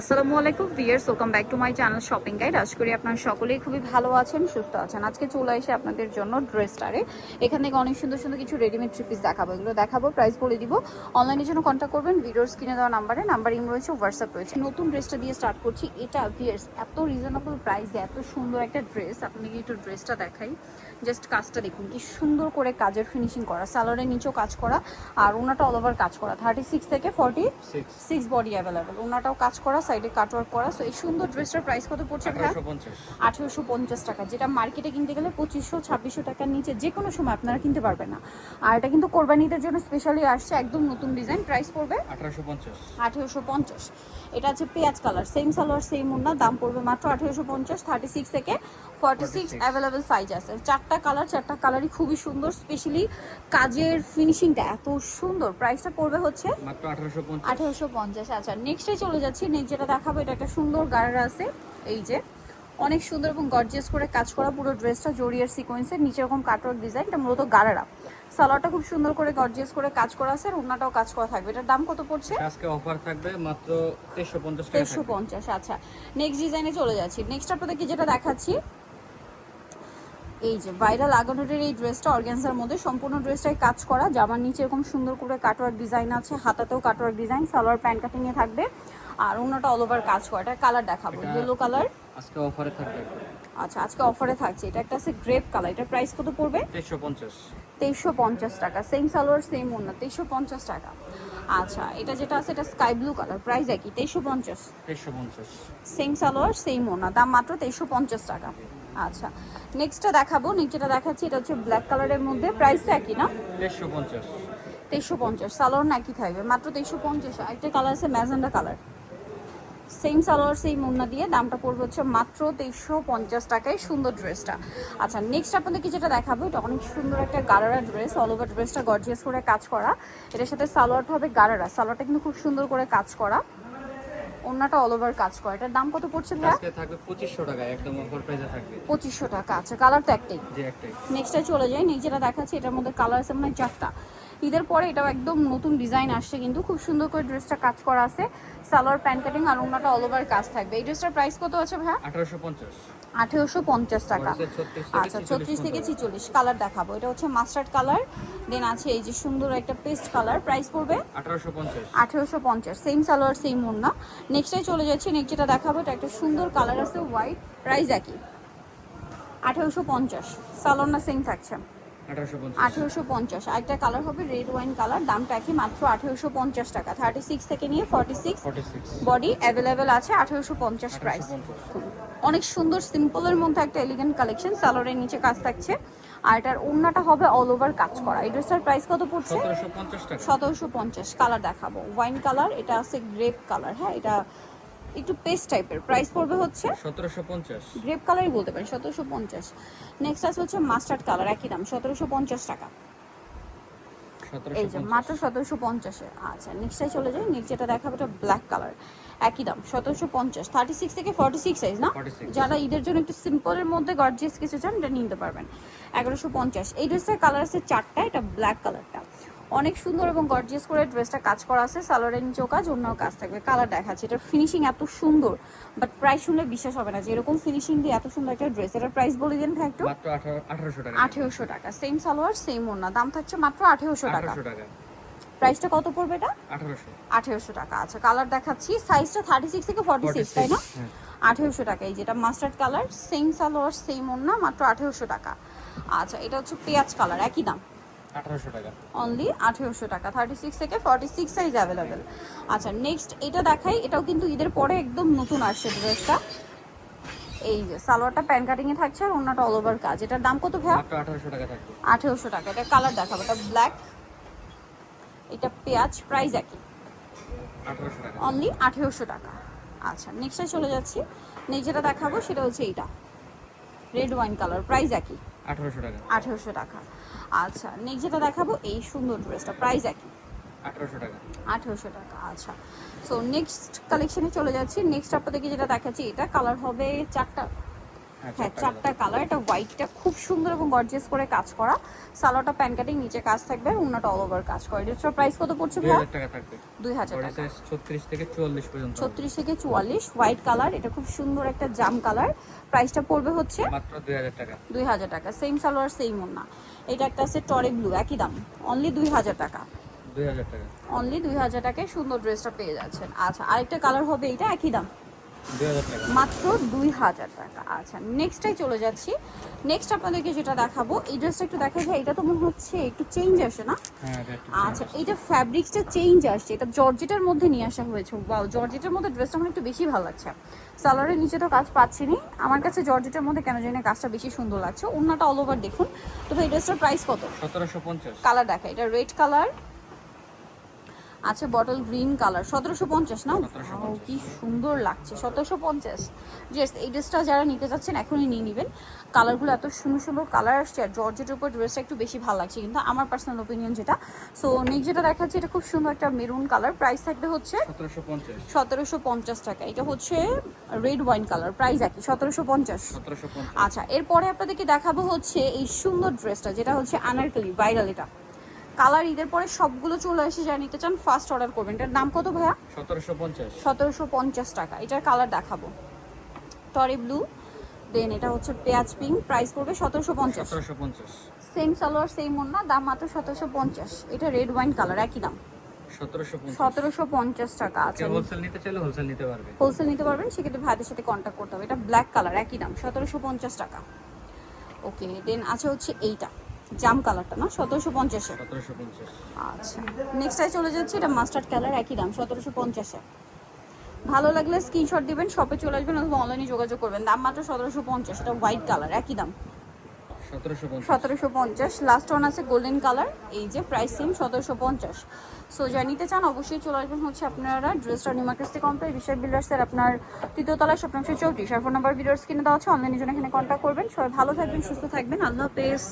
আসসালামু আলাইকুম viewers, welcome back to my channel shopping guide. আশা করি আপনারা সকলেই খুবই ভালো আছেন, সুস্থ আছেন। আজকে চলে এসে আপনাদের জন্য ড্রেসটারে এখান থেকে অনেক সুন্দর সুন্দর কিছু রেডিমেড থ্রি পিস দেখাবো। এগুলো দেখাবো, প্রাইস বলে দিব। অনলাইনের জন্য কন্ট্যাক্ট করবেন ভিডিওর স্ক্রিনে দেওয়া নাম্বার ইম রয়েছে, হোয়াটসঅ্যাপ রয়েছে। নতুন ড্রেসটা দিয়ে স্টার্ট করছি। এটা ভিউয়ার্স এত রিজনেবল প্রাইসে এত সুন্দর একটা ড্রেস। আপনাদেরকে একটু ড্রেসটা দেখাই, জাস্ট কাজটা দেখুন কি সুন্দর করে কাজের ফিনিশিং করা, সালোয়ারের নিচেও কাজ করা আর ওনাটা অল ওভার কাজ করা। 36 থেকে 46 বডি অ্যাভেলেবেল, ওনাটাও কাজ করা, সাইডে কাটওয়ার্ক করা। সো এই সুন্দর ড্রেসটার প্রাইস কত পড়ছে ভাই? 1850 টাকা, যেটা মার্কেটে কিনতে গেলে 2500-2600 টাকার নিচে যে কোনো সময় আপনারা কিনতে পারবেন না। আর এটা কিন্তু কোরবানিদের জন্য স্পেশালি আসছে, একদম নতুন ডিজাইন। প্রাইস পড়বে 1850। এটা আছে পেঁয়াজ কালার, সেম সালোয়ার সেম ওড়না, দাম পড়বে মাত্র 1850। 36 থেকে 46 অ্যাভেলেবেল সাইজ আছে। চারটা কালারই খুবই সুন্দর, স্পেশালি কাজের ফিনিশিংটা এত সুন্দর। প্রাইসটা পড়বে হচ্ছে মাত্র 1850। 1850। আচ্ছা, নেক্সটে চলে যাচ্ছি। নেক্সট যেটা দেখাবো, এটা একটা সুন্দর গাড়া আছে, এই যে অনেক সুন্দর এবং গর্জিয়াস করে কাজ করা পুরো ড্রেসটা, জরিয়ার সিকোয়েন্সের নিচে এরকম কাটওয়ার্ক ডিজাইন। এটা মূলত গাড়ারা, সালোয়ারটা খুব সুন্দর করে গর্জিয়াস করে কাজ করা আছে আর ওড়নাটাও কাজ করা থাকবে। এটার দাম কত পড়ছে? আজকে অফার থাকবে মাত্র 2350 টাকা। 2350। আচ্ছা, নেক্সট ডিজাইনে চলে যাচ্ছি। নেক্সট আপনাদেরকে যেটা দেখাচ্ছি, এই যে ভাইরাল আগানোটের এই ড্রেসটা অর্গানজার মধ্যে, সম্পূর্ণ ড্রেসটাই কাজ করা। জামার নিচে এরকম সুন্দর করে কাটওয়ার্ক ডিজাইন আছে, হাতাতেও cutwork design, salwar pant cutting এ থাকবে আর ওনাটা অল ওভার কাজ করা। এটা কালার দেখাবো, ইয়েলো কালার আজকে অফারে থাকবে। আচ্ছা, আজকে অফারে থাকছে। এটা একটা আছে গ্রেপ কালার, এটার প্রাইস কত পড়বে? 2350। 2350 টাকা, সেম সালোয়ার সেম ওড়না, 2350 টাকা। আচ্ছা, এটা যেটা আছে এটা স্কাই ব্লু কালার, প্রাইস একই 2350। সেম সালোয়ার সেম ওড়না, দাম মাত্র 2350 টাকা। আচ্ছা, নেক্সটটা দেখাবো। নেক্সট যেটা দেখাচ্ছি এটা হচ্ছে ব্ল্যাক কালারের মধ্যে, প্রাইস তো একই না? 2350। 2350, সালোয়ার না একই থাকবে, মাত্র 2350। একটা কালার আছে magenta colour, same salwar same ওড়না দিয়ে, দামটা পড়বে হচ্ছে মাত্র 2350 টাকায় সুন্দর ড্রেসটা। আচ্ছা, নেক্সট আপনাদেরকে যেটা দেখাবো, এটা অনেক সুন্দর একটা গারারা ড্রেস, অল ওভার ড্রেসটা গর্জিয়াস করে কাজ করা। এটার সাথে সালোয়ারটা হবে গারারা, সালোয়ারটা কিন্তু খুব সুন্দর করে কাজ করা, ওড়নাটা অল ওভার কাজ করা। এটার দাম কত পড়ছে ভাই? আজকে থাকবে 2500 টাকা, একদম অফার প্রাইসে থাকবে 2500 টাকা। আচ্ছা, কালার তো একটাই, জি একটাই। নেক্সটে চলে যাই। নেক্সট যেটা দেখাচ্ছি এটার মধ্যে কালার আছে মানে চারটা। ঈদের পরে এটাও একদম নতুন ডিজাইন আসছে, কিন্তু খুব সুন্দর করে ড্রেসটা কাজ করা আছে, সালোয়ার প্যান্ট কাটিং আর ওড়নাটা অল ওভার কাজ থাকবে। এই ড্রেসটার প্রাইস কত আছে ভাই? 1850। 1850 টাকা। আচ্ছা, 36 থেকে 46 কালার দেখাবো। এটা হচ্ছে মাস্টার্ড কালার, দেন আছে এই যে সুন্দর একটা পেস্ট কালার। প্রাইস পড়বে 1850। 1850, সেম সালোয়ার সেম ওড়না। নেক্সটে চলে যাচ্ছি। নেক্সট যেটা দেখাবো এটা একটা সুন্দর কালার আছে হোয়াইট, প্রাইস একই 1850। সালোয়ার না সেম থাকছে 1850। আরেকটা কালার হবে রেড ওয়াইন কালার, দামটা একই মাত্র 1850 টাকা। 36 থেকে নিয়ে 46 বডি অ্যাভেলেবেল আছে, 1850 প্রাইস। অনেক সুন্দর সিম্পলের মধ্যে একটা এলিগেন্ট কালেকশন, সালোয়ারের নিচে কাজ থাকছে আর এটার ওড়নাটা হবে অল ওভার কাজ করা। এই ড্রেসটার প্রাইস কত পড়ছে? 1750 টাকা। 1750। কালার দেখাবো, ওয়াইন কালার, এটা আছে গ্রেপ কালার, হ্যাঁ এটা একটু পেস্ট টাইপের। প্রাইস পড়বে হচ্ছে 1750। গ্রেপ কালারই বলতে পারেন, 1750। নেক্সট আছে হচ্ছে মাস্টার্ড কালার, একই দাম 1750 টাকা। এই যে মাত্র 1750-এ। আচ্ছা, নেক্সটে চলে যাই। নেক্সট যেটা দেখাবো এটা ব্ল্যাক কালার, একই দাম 1750। 36 থেকে 46 সাইজ না? 46। যারা ঈদের জন্য একটু সিম্পলের মধ্যে গর্জিয়াস কিছু চান এটা নিতে পারবেন। 1150। এই ড্রেসটার কালার আছে চারটা, এটা ব্ল্যাক কালারটা অনেক সুন্দর এবং গর্জিয়াস করে ড্রেসটা কাজ করা আছে, সালোয়ারের নিচেও কাজ, অন্যও কাজ থাকবে। কালার দেখাচ্ছে, এটার ফিনিশিং এত সুন্দর, বাট প্রাইস শুনলে বিশ্বাস হবে না যে এরকম ফিনিশিং দিয়ে এত সুন্দর একটা ড্রেস। এটার প্রাইস বলে দিন ভাই একটু। মাত্র 1800 টাকা। 1800 টাকা, সেম সালোয়ার সেম ওড়না, দাম থাকছে মাত্র 1800 টাকা। 1800 টাকা। প্রাইসটা কত পড়বে এটা? 1800। 1800 টাকা। আচ্ছা, কালার দেখাচ্ছি, সাইজটা 36 থেকে 46 তাই না? 1800 টাকা। এই যেটা mustard colour, same salwar same ওড়না, মাত্র 1800 টাকা। আচ্ছা, এটা হচ্ছে পেঁয়াজ কালার, একই দাম 1800 টাকা। অনলি 1800 টাকা। 36 থেকে 46 সাইজ অ্যাভেলেবেল। আচ্ছা, নেক্সট এটা দেখাই, এটাও কিন্তু ঈদের পরে একদম নতুন আসছে ড্রেসটা। এই যে সালোয়ারটা প্যান কাটিং এ থাকছে আর ওড়নাটা অল ওভার কাজ। এটার দাম কত ভাই? মাত্র 1800 টাকা থাকবে। 1800 টাকা। এটা কালার দেখাবো, এটা ব্ল্যাক, এটা পেঁয়াজ, প্রাইস একই 1800 টাকা। অনলি 1800 টাকা। আচ্ছা, নেক্সটে চলে যাচ্ছি। নেক্সট যেটা দেখাবো সেটা হচ্ছে এইটা রেড ওয়াইন কালার, প্রাইস একই 1800 টাকা। 1800 টাকা। আচ্ছা, নেক্সট যেটা দেখাবো এই সুন্দর ড্রেসটা, প্রাইস একই 1800 টাকা। 1800 টাকা। আচ্ছা, সো নেক্সট কালেকশনে চলে যাচ্ছি। নেক্সট আপনাদেরকে যেটা দেখাচ্ছি এটা কালার হবে চারটা, হ্যাঁ, চারটা কালার। এটা হোয়াইটটা খুব সুন্দর এবং গর্জিয়াস করে কাজ করা। সালোয়ারটা প্যান কাটিং, নিচে কাজ থাকবে আর ওন্নাটা অল ওভার কাজ করা। এটার প্রাইস কত পড়ছে ভাই? 2000 টাকা থাকবে। 2000 বডি টাকা। সাইজ 36 থেকে 44 পর্যন্ত। 36 থেকে 44, হোয়াইট কালার। এটা খুব সুন্দর একটা জাম কালার। প্রাইসটা পড়বে হচ্ছে মাত্র 2000 টাকা। 2000 টাকা। সেম সালোয়ার সেম ওন্না। এটা একটা আছে টরে ব্লু, একই দাম, অনলি 2000 টাকা। 2000 টাকা। অনলি 2000 টাকায় সুন্দর ড্রেসটা পেয়ে যাচ্ছেন। আচ্ছা, আরেকটা কালার হবে, এটা একই দাম, 2000 টাকা। মাত্র 2000 টাকা। আচ্ছা, নেক্সটটাই চলে যাচ্ছি। নেক্সট আপনাদেরকে যেটা দেখাবো, এই ড্রেসটা একটু দেখা যায়। এটা তো মনে হচ্ছে একটু চেঞ্জ আসে না? হ্যাঁ, এটা একটু আচ্ছা, এটা ফ্যাব্রিক্সটা চেঞ্জ আসছে। এটা জর্জেটের মধ্যে নিয়ে আসা হয়েছে। ওয়াও, জর্জেটের মধ্যে ড্রেসটা আমার একটু বেশি ভালো লাগছে। সালোয়ারের নিচে তো কাজ পাচ্ছি নি, আমার কাছে জর্জেটের মধ্যে কেন জানি না কাজটা বেশি সুন্দর লাগছে। ওন্নাটা অল ওভার দেখুন। তো এই ড্রেসটার প্রাইস কত? 1750। কালার দেখা, এটা রেড কালার, আচ্ছা বটল গ্রিন কালার। 1750 না? 1750 Wow, কি সুন্দর লাগছে। 1750। জাস্ট এই ড্রেসটা যারা নিতে যাচ্ছেন এখনই নিয়ে নেবেন। কালারগুলো এত সুন্দর সুন্দর কালার আসছে, আর জর্জেটের উপর ড্রেসটা একটু বেশি ভালো লাগছে, কিন্তু আমার পার্সোনাল ওপিনিয়ন যেটা। সো নেক্সট যেটা দেখাচ্ছি, এটা খুব সুন্দর একটা মেরুন কালার। প্রাইস থাকবে হচ্ছে 1750। 1750 টাকা। এটা হচ্ছে রেড ওয়াইন কালার, প্রাইস একই 1750। 1750। আচ্ছা, এরপরে আপনাদেরকে দেখাবো হচ্ছে এই সুন্দর ড্রেসটা, যেটা হচ্ছে আনারকলি ভাইরাল। এটা কালার ঈদের পরে সবগুলো চলে এসে যা নিতে চান ফার্স্ট অর্ডার করবেন। এটার দাম কত ভাইয়া? 1750। 1750 টাকা। এটার কালার দেখাবো, টরি ব্লু, দেন এটা হচ্ছে পেঁয়াজ পিঙ্ক। প্রাইস পড়বে 1750। 1750। সেম সালোয়ার সেম ওন্না, দাম মাত্র 1750। এটা রেড ওয়াইন কালার, একই দাম 1750। 1750 টাকা। আচ্ছা, হোলসেল নিতে চাইলে হোলসেল নিতে পারবে। হোলসেল নিতে পারবেন, সেক্ষেত্রে ভাইদের সাথে কন্ট্যাক্ট করতে হবে। এটা ব্ল্যাক কালার, একই দাম 1750 টাকা। ওকে, দেন আছে হচ্ছে এইটা জাম কালারটা না, 1750-এ। 1750। আচ্ছা, নেক্সটটাই চলে যাচ্ছে। এটা মাস্টার্ড কালার, একই দাম 1750-এ। ভালো লাগলে স্ক্রিনশট দিবেন, শপে চলে আসবেন অথবা অনলাইনে যোগাযোগ করবেন। দাম মাত্র 1750। এটা হোয়াইট কালার, একই দাম 1750। 1750। লাস্ট ওয়ান আছে গোল্ডেন কালার, এই যে প্রাইস সেম 1750। সো যা নিতে চান অবশ্যই চলে আসবেন হচ্ছে আপনারা ড্রেসটা নিউ মার্কেট কমপ্লেক্স বিশাল বিল্ডার্সের আপনার তৃতীয় তলায়, স্বপ্নাংশ 34। আর ফোন নাম্বার ভিডিওর স্ক্রিনে দেওয়া আছে, অনলাইনের জন্য এখানে কন্ট্যাক্ট করবেন। সবাই ভালো থাকবেন, সুস্থ থাকবেন, আল্লাহ হাফেজ।